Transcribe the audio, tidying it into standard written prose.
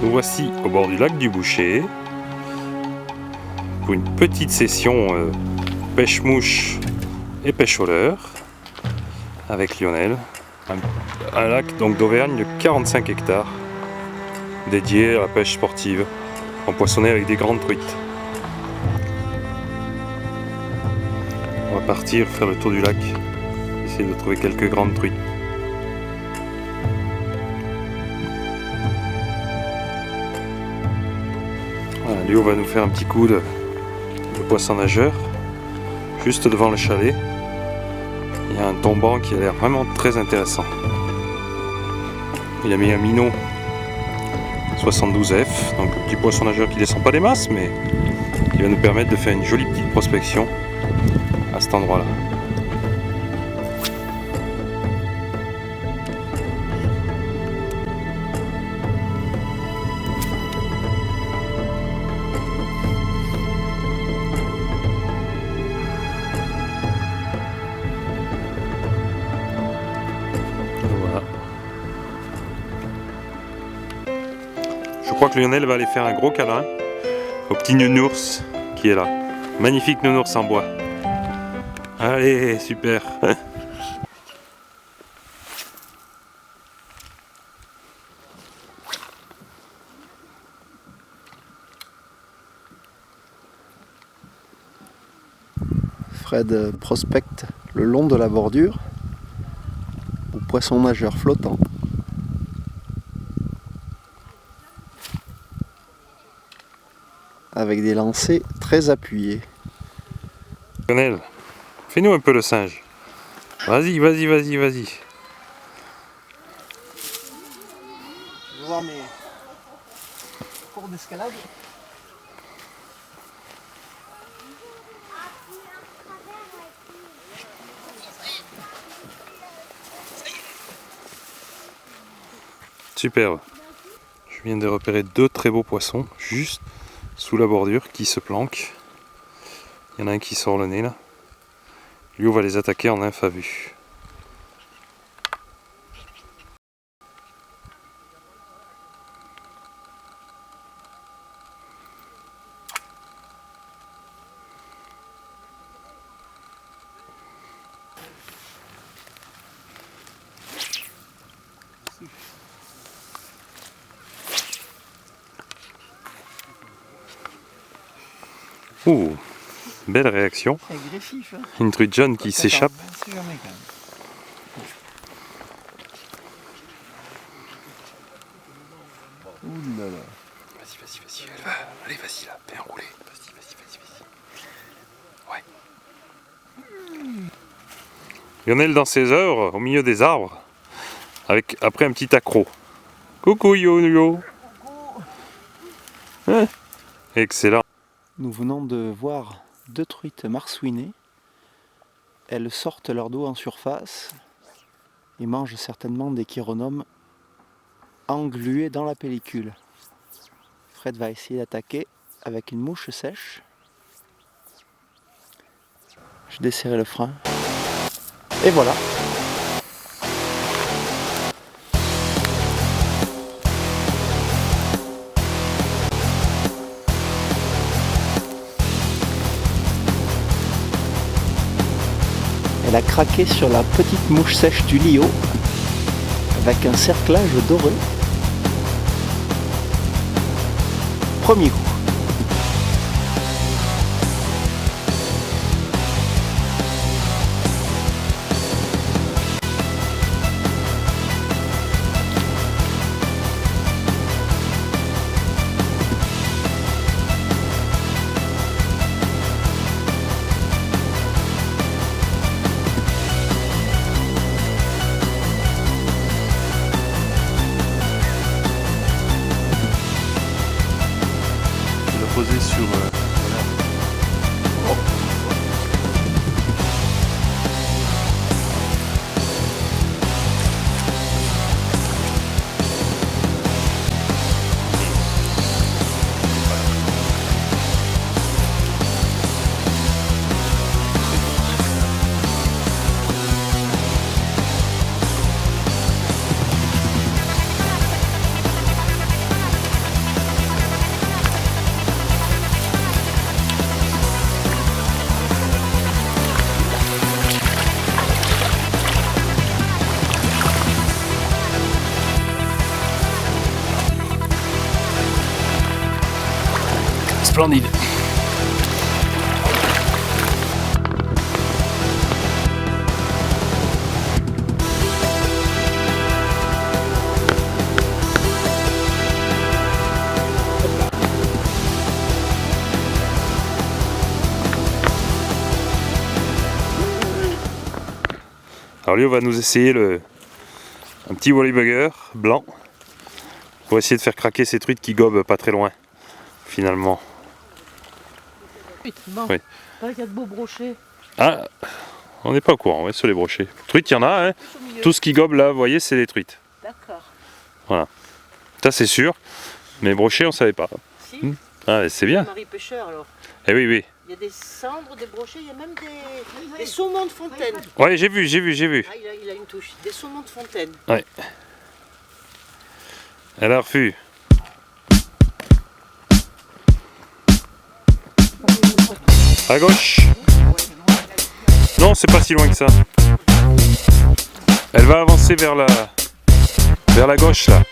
Nous voici au bord du lac du Boucher pour une petite session pêche-mouche et pêche au leurre avec Lionel. Un lac donc d'Auvergne de 45 hectares dédié à la pêche sportive en poissonnet avec des grandes truites. On va partir faire le tour du lac, essayer de trouver quelques grandes truites. Voilà, Léo va nous faire un petit coup de poisson nageur juste devant le chalet. Il y a un tombant qui a l'air vraiment très intéressant. Il a mis un minot 72F, donc un petit poisson nageur qui descend pas des masses, mais qui va nous permettre de faire une jolie petite prospection à cet endroit-là. Je crois que Lionel va aller faire un gros câlin au petit nounours qui est là. Magnifique nounours en bois. Allez, super. Fred prospecte le long de la bordure au poisson nageur flottant. Avec des lancers très appuyés. Lionel, fais-nous un peu le singe. Vas-y, vas-y, vas-y, vas-y. Je vais voir mes cours d'escalade. Superbe. Je viens de repérer deux très beaux poissons juste sous la bordure qui se planquent. Il y en a un qui sort le nez là. Lui, on va les attaquer en nymphe à vue. Ouh, belle réaction. Agressif, hein. Une truite jaune qui s'échappe. C'est jamais quand même. Ouh là là. Vas-y, vas-y, vas-y, elle va. Allez, vas-y là, fais enrouler. Vas-y, vas-y, vas-y, vas-y. Ouais. Lionel dans ses heures, au milieu des arbres, avec après un petit accroc. Coucou Yo-Yo. Hein? Excellent. Nous venons de voir deux truites marsouinées. Elles sortent leur dos en surface et mangent certainement des chironomes englués dans la pellicule. Fred va essayer d'attaquer avec une mouche sèche. Je desserrai le frein. Et voilà. Elle a craqué sur la petite mouche sèche du Lio avec un cerclage doré. Premier coup. Splendide. Alors lui, on va nous essayer un petit wallybugger blanc pour essayer de faire craquer ces truites qui gobent pas très loin, finalement. Bon, Oui. il y a de beaux brochets. Ah, on n'est pas au courant, ouais, sur les brochets. Truites, il y en a, hein. Tout ce qui gobe là, vous voyez, c'est des truites. D'accord. Voilà. Ça, c'est sûr. Mais brochets, on savait pas. Si, Ah, c'est bien. Marie Pêcheur alors. Eh oui, oui. Il y a des cendres, des brochets, il y a même des saumons de fontaine. Ouais, j'ai vu. Ah, il a une touche. Des saumons de fontaine. Elle a refus. À gauche. Non, c'est pas si loin que ça. Elle va avancer vers la gauche là.